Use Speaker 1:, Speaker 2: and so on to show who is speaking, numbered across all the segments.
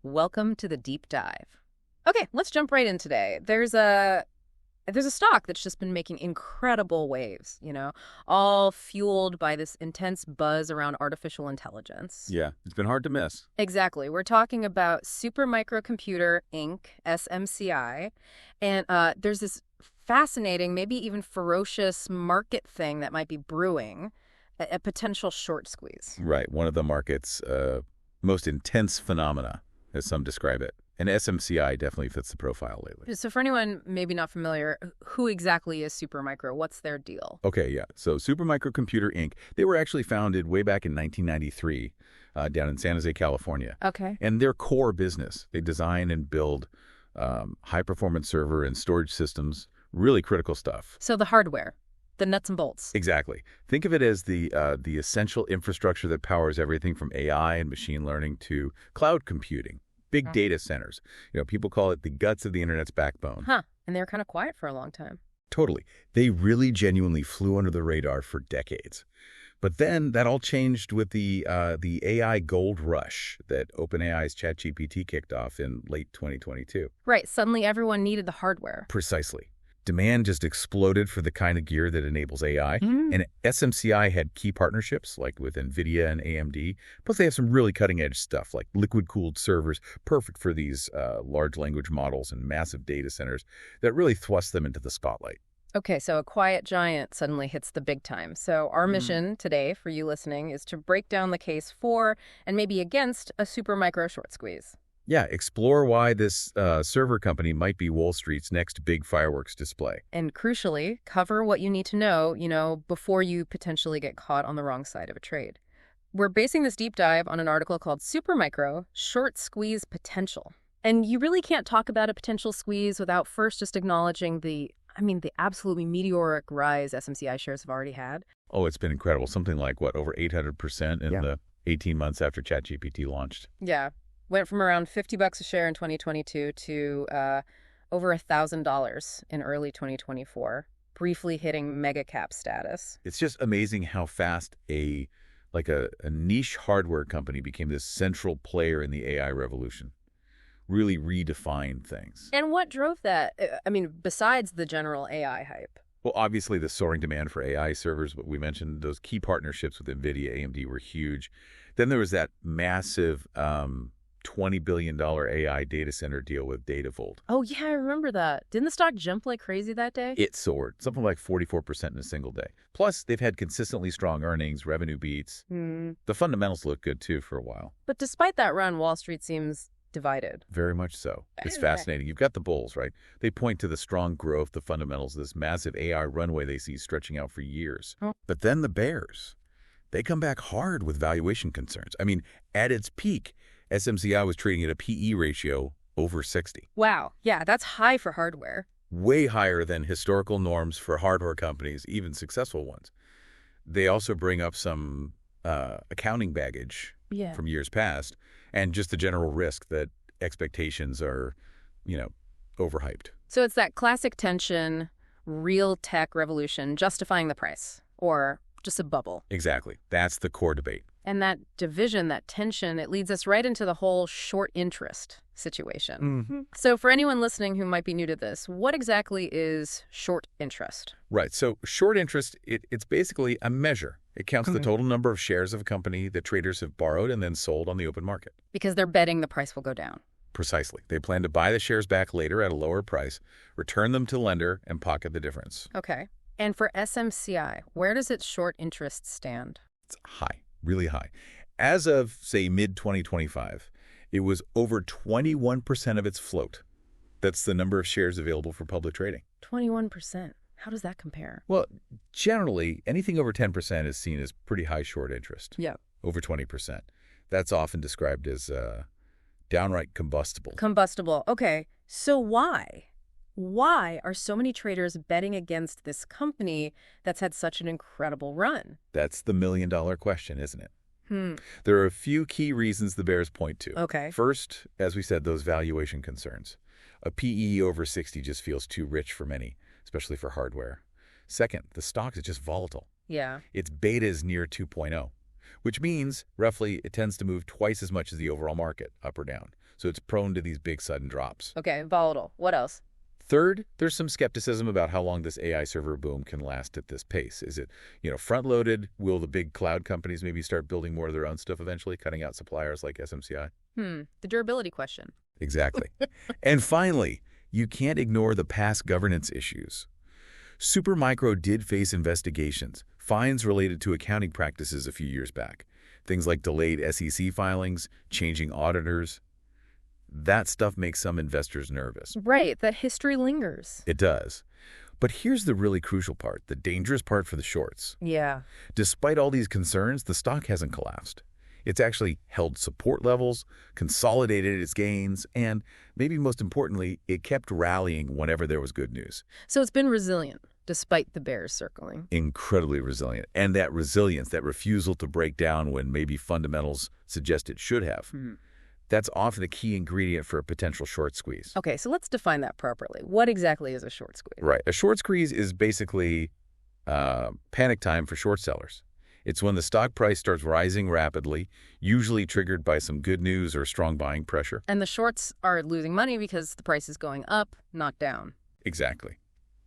Speaker 1: Welcome to the deep dive. Okay, let's jump right in today. There's a stock that's just been making incredible waves, all fueled by this intense buzz around artificial intelligence.
Speaker 2: Yeah, it's been hard to miss.
Speaker 1: Exactly. We're talking about Supermicro Computer Inc., SMCI, and there's this fascinating, maybe even ferocious market thing that might be brewing, a potential short squeeze.
Speaker 2: Right, one of the market's most intense phenomena, as some describe it. And SMCI definitely fits the profile lately.
Speaker 1: So for anyone maybe not familiar, who exactly is Supermicro? What's their deal?
Speaker 2: Okay, yeah. So Supermicro Computer Inc., they were actually founded way back in 1993 down in San Jose, California.
Speaker 1: Okay.
Speaker 2: And their core business, they design and build high-performance server and storage systems, really critical stuff.
Speaker 1: So the hardware, the nuts and bolts.
Speaker 2: Exactly. Think of it as the essential infrastructure that powers everything from AI and machine learning to cloud computing. Big data centers. People call it the guts of the Internet's backbone.
Speaker 1: Huh. And they were kind of quiet for a long time.
Speaker 2: Totally. They really genuinely flew under the radar for decades. But then that all changed with the AI gold rush that OpenAI's ChatGPT kicked off in late 2022.
Speaker 1: Right. Suddenly everyone needed the hardware.
Speaker 2: Precisely. Demand just exploded for the kind of gear that enables AI, and SMCI had key partnerships like with NVIDIA and AMD, plus they have some really cutting-edge stuff like liquid-cooled servers, perfect for these large language models and massive data centers that really thrust them into the spotlight.
Speaker 1: Okay, so a quiet giant suddenly hits the big time. So our mission today for you listening is to break down the case for and maybe against a Supermicro short squeeze.
Speaker 2: Yeah, explore why this server company might be Wall Street's next big fireworks display.
Speaker 1: And crucially, cover what you need to know, before you potentially get caught on the wrong side of a trade. We're basing this deep dive on an article called Supermicro, Short Squeeze Potential. And you really can't talk about a potential squeeze without first just acknowledging the absolutely meteoric rise SMCI shares have already had.
Speaker 2: Oh, it's been incredible. Something like, over 800% in the 18 months after ChatGPT launched.
Speaker 1: Yeah. Went from around $50 a share in 2022 to over $1,000 in early 2024, briefly hitting mega cap status.
Speaker 2: It's just amazing how fast a niche hardware company became this central player in the AI revolution. Really redefined things.
Speaker 1: And what drove that? Besides the general AI hype.
Speaker 2: Well, obviously the soaring demand for AI servers, what we mentioned, those key partnerships with NVIDIA, AMD were huge. Then there was that massive $20 billion AI data center deal with DataVolt.
Speaker 1: Oh, yeah, I remember that. Didn't the stock jump like crazy that day?
Speaker 2: It soared, something like 44% in a single day. Plus, they've had consistently strong earnings, revenue beats. The fundamentals look good, too, for a while.
Speaker 1: But despite that run, Wall Street seems divided.
Speaker 2: Very much so. It's fascinating. You've got the bulls, right? They point to the strong growth, the fundamentals, this massive AI runway they see stretching out for years. But then the bears, they come back hard with valuation concerns. At its peak, SMCI was trading at a PE ratio over 60.
Speaker 1: Wow. Yeah, that's high for hardware.
Speaker 2: Way higher than historical norms for hardware companies, even successful ones. They also bring up some accounting baggage from years past and just the general risk that expectations are, overhyped.
Speaker 1: So it's that classic tension, real tech revolution justifying the price, or just a bubble.
Speaker 2: Exactly. That's the core debate.
Speaker 1: And that division, that tension, it leads us right into the whole short interest situation. So for anyone listening who might be new to this, what exactly is short interest?
Speaker 2: Right. So short interest, it's basically a measure. It counts the total number of shares of a company that traders have borrowed and then sold on the open market.
Speaker 1: Because they're betting the price will go down.
Speaker 2: Precisely. They plan to buy the shares back later at a lower price, return them to the lender, and pocket the difference.
Speaker 1: Okay. And for SMCI, where does its short interest stand?
Speaker 2: It's high. Really high. As of, say, mid-2025, it was over 21% of its float. That's the number of shares available for public trading.
Speaker 1: 21%. How does that compare?
Speaker 2: Well, generally, anything over 10% is seen as pretty high short interest.
Speaker 1: Yeah.
Speaker 2: Over 20%. That's often described as downright combustible.
Speaker 1: Combustible. Okay. So why? Why are so many traders betting against this company that's had such an incredible run?
Speaker 2: That's the million-dollar question, isn't it? There are a few key reasons the bears point to.
Speaker 1: Okay.
Speaker 2: First, as we said, those valuation concerns. A PE over 60 just feels too rich for many, especially for hardware. Second, the stock is just volatile.
Speaker 1: Yeah.
Speaker 2: Its beta is near 2.0, which means, roughly, it tends to move twice as much as the overall market, up or down. so it's prone to these big sudden drops.
Speaker 1: Okay, volatile. What else?
Speaker 2: Third, there's some skepticism about how long this AI server boom can last at this pace. Is it, front-loaded? Will the big cloud companies maybe start building more of their own stuff eventually, cutting out suppliers like SMCI?
Speaker 1: The durability question.
Speaker 2: Exactly. And finally, you can't ignore the past governance issues. Supermicro did face investigations, fines related to accounting practices a few years back. Things like delayed SEC filings, changing auditors. That stuff makes some investors nervous.
Speaker 1: Right, that history lingers.
Speaker 2: It does. But here's the really crucial part, the dangerous part for the shorts.
Speaker 1: Yeah.
Speaker 2: Despite all these concerns, the stock hasn't collapsed. It's actually held support levels, consolidated its gains, and maybe most importantly, it kept rallying whenever there was good news.
Speaker 1: So it's been resilient, despite the bears circling.
Speaker 2: Incredibly resilient. And that resilience, that refusal to break down when maybe fundamentals suggest it should have, that's often a key ingredient for a potential short squeeze.
Speaker 1: Okay, so let's define that properly. What exactly is a short squeeze?
Speaker 2: Right. A short squeeze is basically panic time for short sellers. It's when the stock price starts rising rapidly, usually triggered by some good news or strong buying pressure.
Speaker 1: And the shorts are losing money because the price is going up, not down.
Speaker 2: Exactly.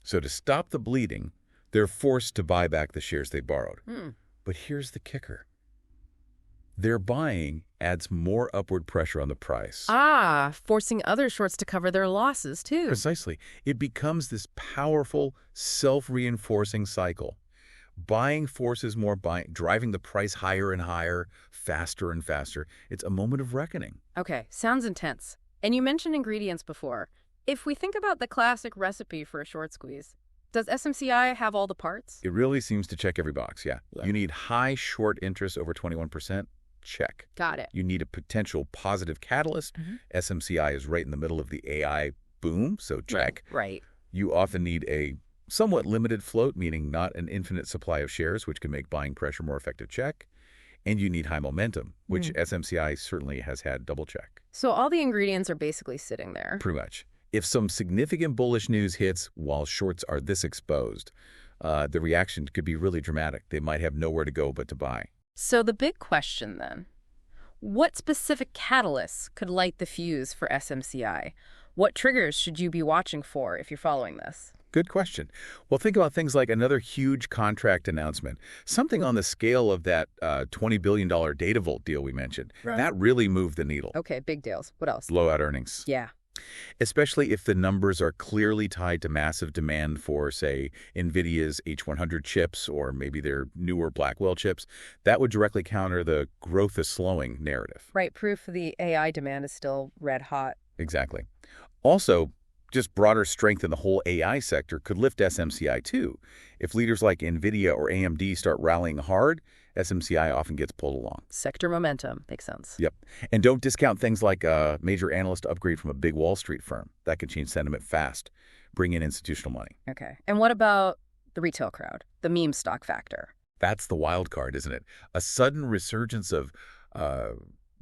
Speaker 2: So to stop the bleeding, they're forced to buy back the shares they borrowed. But here's the kicker. Their buying adds more upward pressure on the price.
Speaker 1: Forcing other shorts to cover their losses, too.
Speaker 2: Precisely. It becomes this powerful, self-reinforcing cycle. Buying forces more buying, driving the price higher and higher, faster and faster. It's a moment of reckoning.
Speaker 1: Okay, sounds intense. And you mentioned ingredients before. If we think about the classic recipe for a short squeeze, does SMCI have all the parts?
Speaker 2: It really seems to check every box, yeah. You need high short interest over 21%. Check.
Speaker 1: Got it.
Speaker 2: You need a potential positive catalyst. SMCI is right in the middle of the AI boom, so check.
Speaker 1: Right.
Speaker 2: You often need a somewhat limited float, meaning not an infinite supply of shares, which can make buying pressure more effective, check. And you need high momentum, which SMCI certainly has had, double check.
Speaker 1: So all the ingredients are basically sitting there.
Speaker 2: Pretty much. If some significant bullish news hits while shorts are this exposed, the reaction could be really dramatic. They might have nowhere to go but to buy.
Speaker 1: So the big question then, what specific catalysts could light the fuse for SMCI? What triggers should you be watching for if you're following this?
Speaker 2: Good question. Well, think about things like another huge contract announcement, something on the scale of that $20 billion DataVolt deal we mentioned. Right. That really moved the needle.
Speaker 1: Okay, big deals. What else?
Speaker 2: Blowout earnings.
Speaker 1: Yeah.
Speaker 2: Especially if the numbers are clearly tied to massive demand for, say, NVIDIA's H100 chips or maybe their newer Blackwell chips, that would directly counter the growth is slowing narrative.
Speaker 1: Right, proof the AI demand is still red hot.
Speaker 2: Exactly. Also, just broader strength in the whole AI sector could lift SMCI too. If leaders like NVIDIA or AMD start rallying hard, SMCI often gets pulled along.
Speaker 1: Sector momentum. Makes sense.
Speaker 2: Yep. And don't discount things like a major analyst upgrade from a big Wall Street firm. That could change sentiment fast, bring in institutional money.
Speaker 1: Okay. And what about the retail crowd, the meme stock factor?
Speaker 2: That's the wild card, isn't it? A sudden resurgence of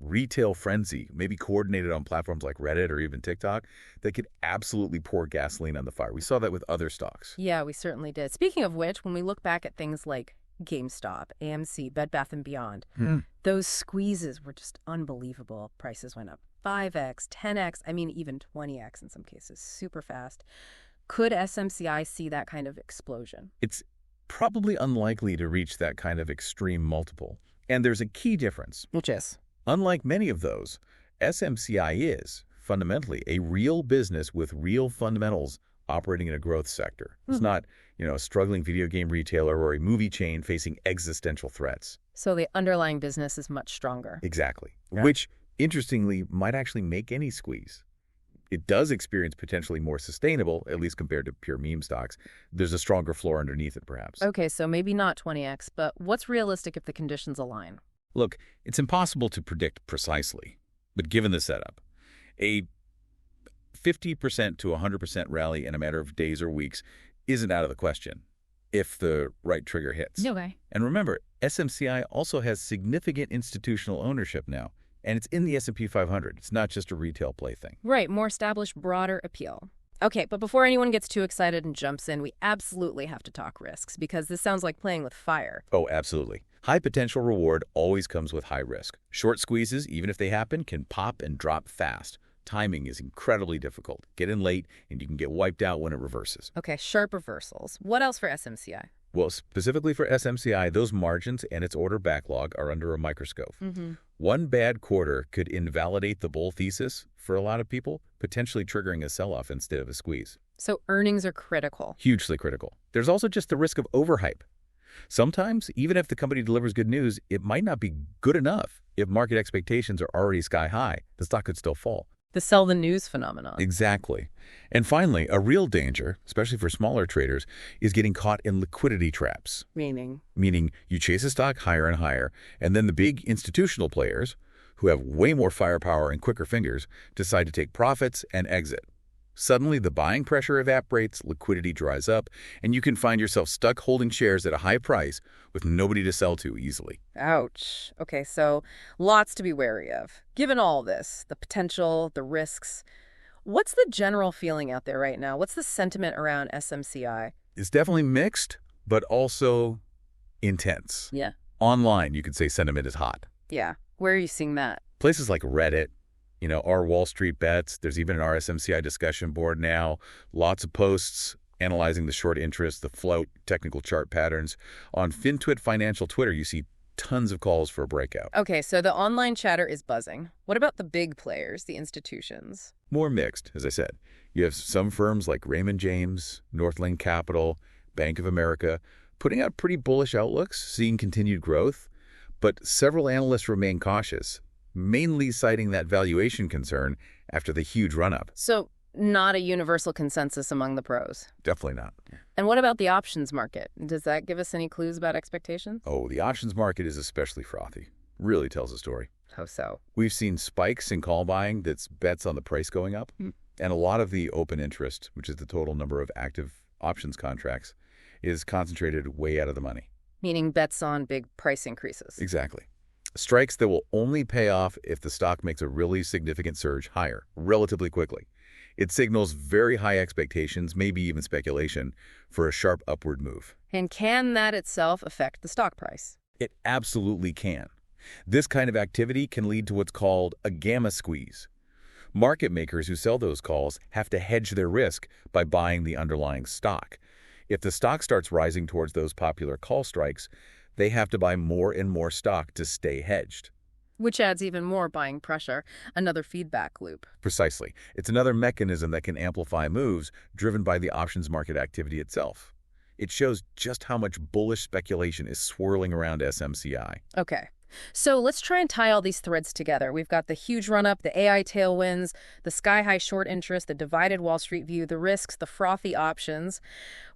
Speaker 2: retail frenzy, maybe coordinated on platforms like Reddit or even TikTok, that could absolutely pour gasoline on the fire. We saw that with other stocks.
Speaker 1: Yeah, we certainly did. Speaking of which, when we look back at things like GameStop, AMC, Bed Bath & Beyond, those squeezes were just unbelievable. Prices went up 5x, 10x, I mean even 20x in some cases, super fast. Could SMCI see that kind of explosion?
Speaker 2: It's probably unlikely to reach that kind of extreme multiple. And there's a key difference.
Speaker 1: Which is?
Speaker 2: Unlike many of those, SMCI is, fundamentally, a real business with real fundamentals operating in a growth sector. It's not, a struggling video game retailer or a movie chain facing existential threats.
Speaker 1: So the underlying business is much stronger.
Speaker 2: Exactly. Yeah. Which, interestingly, might actually make any squeeze. It does experience potentially more sustainable, at least compared to pure meme stocks. There's a stronger floor underneath it, perhaps.
Speaker 1: Okay, so maybe not 20x, but what's realistic if the conditions align?
Speaker 2: Look, it's impossible to predict precisely, but given the setup, a 50% to 100% rally in a matter of days or weeks isn't out of the question if the right trigger hits.
Speaker 1: Okay.
Speaker 2: And remember, SMCI also has significant institutional ownership now, and it's in the S&P 500. It's not just a retail plaything.
Speaker 1: Right, more established, broader appeal. Okay, but before anyone gets too excited and jumps in, we absolutely have to talk risks, because this sounds like playing with fire.
Speaker 2: Oh, absolutely. High potential reward always comes with high risk. Short squeezes, even if they happen, can pop and drop fast. Timing is incredibly difficult. Get in late, and you can get wiped out when it reverses.
Speaker 1: Okay, sharp reversals. What else for SMCI?
Speaker 2: Well, specifically for SMCI, those margins and its order backlog are under a microscope. One bad quarter could invalidate the bull thesis for a lot of people, potentially triggering a sell-off instead of a squeeze.
Speaker 1: So earnings are critical.
Speaker 2: Hugely critical. There's also just the risk of overhype. Sometimes, even if the company delivers good news, it might not be good enough. If market expectations are already sky high, the stock could still fall.
Speaker 1: The sell the news phenomenon.
Speaker 2: Exactly. And finally, a real danger, especially for smaller traders, is getting caught in liquidity traps.
Speaker 1: Meaning?
Speaker 2: Meaning you chase a stock higher and higher, and then the big institutional players, who have way more firepower and quicker fingers, decide to take profits and exit. Suddenly, the buying pressure evaporates, liquidity dries up, and you can find yourself stuck holding shares at a high price with nobody to sell to easily.
Speaker 1: Ouch. Okay, so lots to be wary of. Given all this, the potential, the risks, what's the general feeling out there right now? What's the sentiment around SMCI?
Speaker 2: It's definitely mixed, but also intense.
Speaker 1: Yeah.
Speaker 2: Online, you could say sentiment is hot.
Speaker 1: Yeah. Where are you seeing that?
Speaker 2: Places like Reddit, our Wall Street bets. There's even an SMCI discussion board now. Lots of posts analyzing the short interest, the float, technical chart patterns. On FinTwit Financial Twitter, you see tons of calls for a breakout.
Speaker 1: Okay, so the online chatter is buzzing. What about the big players, the institutions?
Speaker 2: More mixed, as I said. You have some firms like Raymond James, Northland Capital, Bank of America, putting out pretty bullish outlooks, seeing continued growth. But several analysts remain cautious, mainly citing that valuation concern after the huge run-up.
Speaker 1: So not a universal consensus among the pros?
Speaker 2: Definitely not.
Speaker 1: And what about the options market? Does that give us any clues about expectations?
Speaker 2: Oh, the options market is especially frothy. Really tells a story.
Speaker 1: How so?
Speaker 2: We've seen spikes in call buying that's bets on the price going up. And a lot of the open interest, which is the total number of active options contracts, is concentrated way out of the money.
Speaker 1: Meaning bets on big price increases.
Speaker 2: Exactly. Strikes that will only pay off if the stock makes a really significant surge higher, relatively quickly. It signals very high expectations, maybe even speculation, for a sharp upward move.
Speaker 1: And can that itself affect the stock price?
Speaker 2: It absolutely can. This kind of activity can lead to what's called a gamma squeeze. Market makers who sell those calls have to hedge their risk by buying the underlying stock. If the stock starts rising towards those popular call strikes, they have to buy more and more stock to stay hedged.
Speaker 1: Which adds even more buying pressure, another feedback loop.
Speaker 2: Precisely. It's another mechanism that can amplify moves driven by the options market activity itself. It shows just how much bullish speculation is swirling around SMCI.
Speaker 1: Okay. So let's try and tie all these threads together. We've got the huge run-up, the AI tailwinds, the sky-high short interest, the divided Wall Street view, the risks, the frothy options.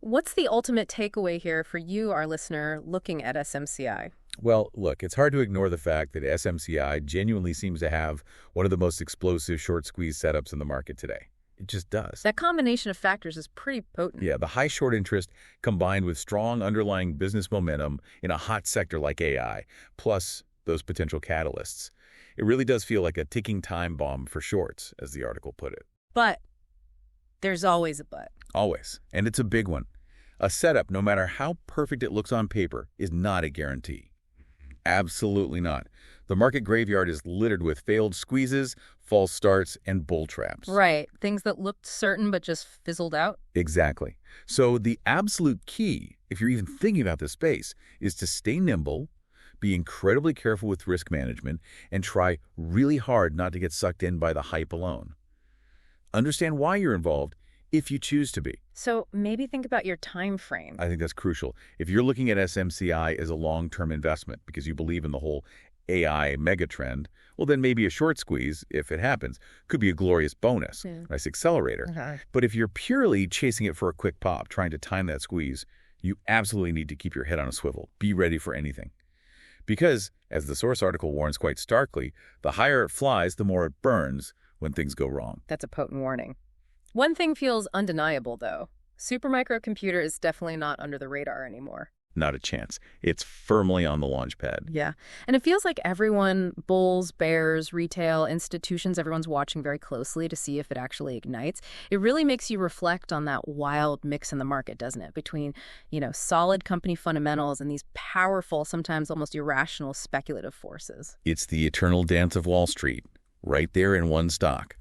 Speaker 1: What's the ultimate takeaway here for you, our listener, looking at SMCI?
Speaker 2: Well, look, it's hard to ignore the fact that SMCI genuinely seems to have one of the most explosive short squeeze setups in the market today. It just does.
Speaker 1: That combination of factors is pretty potent.
Speaker 2: Yeah, the high short interest combined with strong underlying business momentum in a hot sector like AI, plus those potential catalysts. It really does feel like a ticking time bomb for shorts, as the article put it.
Speaker 1: But there's always a but.
Speaker 2: Always. And it's a big one. A setup, no matter how perfect it looks on paper, is not a guarantee. Absolutely not. The market graveyard is littered with failed squeezes, false starts, and bull traps.
Speaker 1: Right. Things that looked certain but just fizzled out.
Speaker 2: Exactly. So the absolute key, if you're even thinking about this space, is to stay nimble, be incredibly careful with risk management, and try really hard not to get sucked in by the hype alone. Understand why you're involved if you choose to be.
Speaker 1: So maybe think about your time frame.
Speaker 2: I think that's crucial. If you're looking at SMCI as a long-term investment because you believe in the whole AI megatrend, well, then maybe a short squeeze, if it happens, could be a glorious bonus, nice accelerator.
Speaker 1: Okay.
Speaker 2: But if you're purely chasing it for a quick pop, trying to time that squeeze, you absolutely need to keep your head on a swivel. Be ready for anything. Because, as the source article warns quite starkly, the higher it flies, the more it burns when things go wrong.
Speaker 1: That's a potent warning. One thing feels undeniable, though. Supermicro computer is definitely not under the radar anymore.
Speaker 2: Not a chance. It's firmly on the launch pad.
Speaker 1: Yeah. And it feels like everyone, bulls, bears, retail, institutions, everyone's watching very closely to see if it actually ignites. It really makes you reflect on that wild mix in the market, doesn't it? Between, solid company fundamentals and these powerful, sometimes almost irrational speculative forces.
Speaker 2: It's the eternal dance of Wall Street, right there in one stock.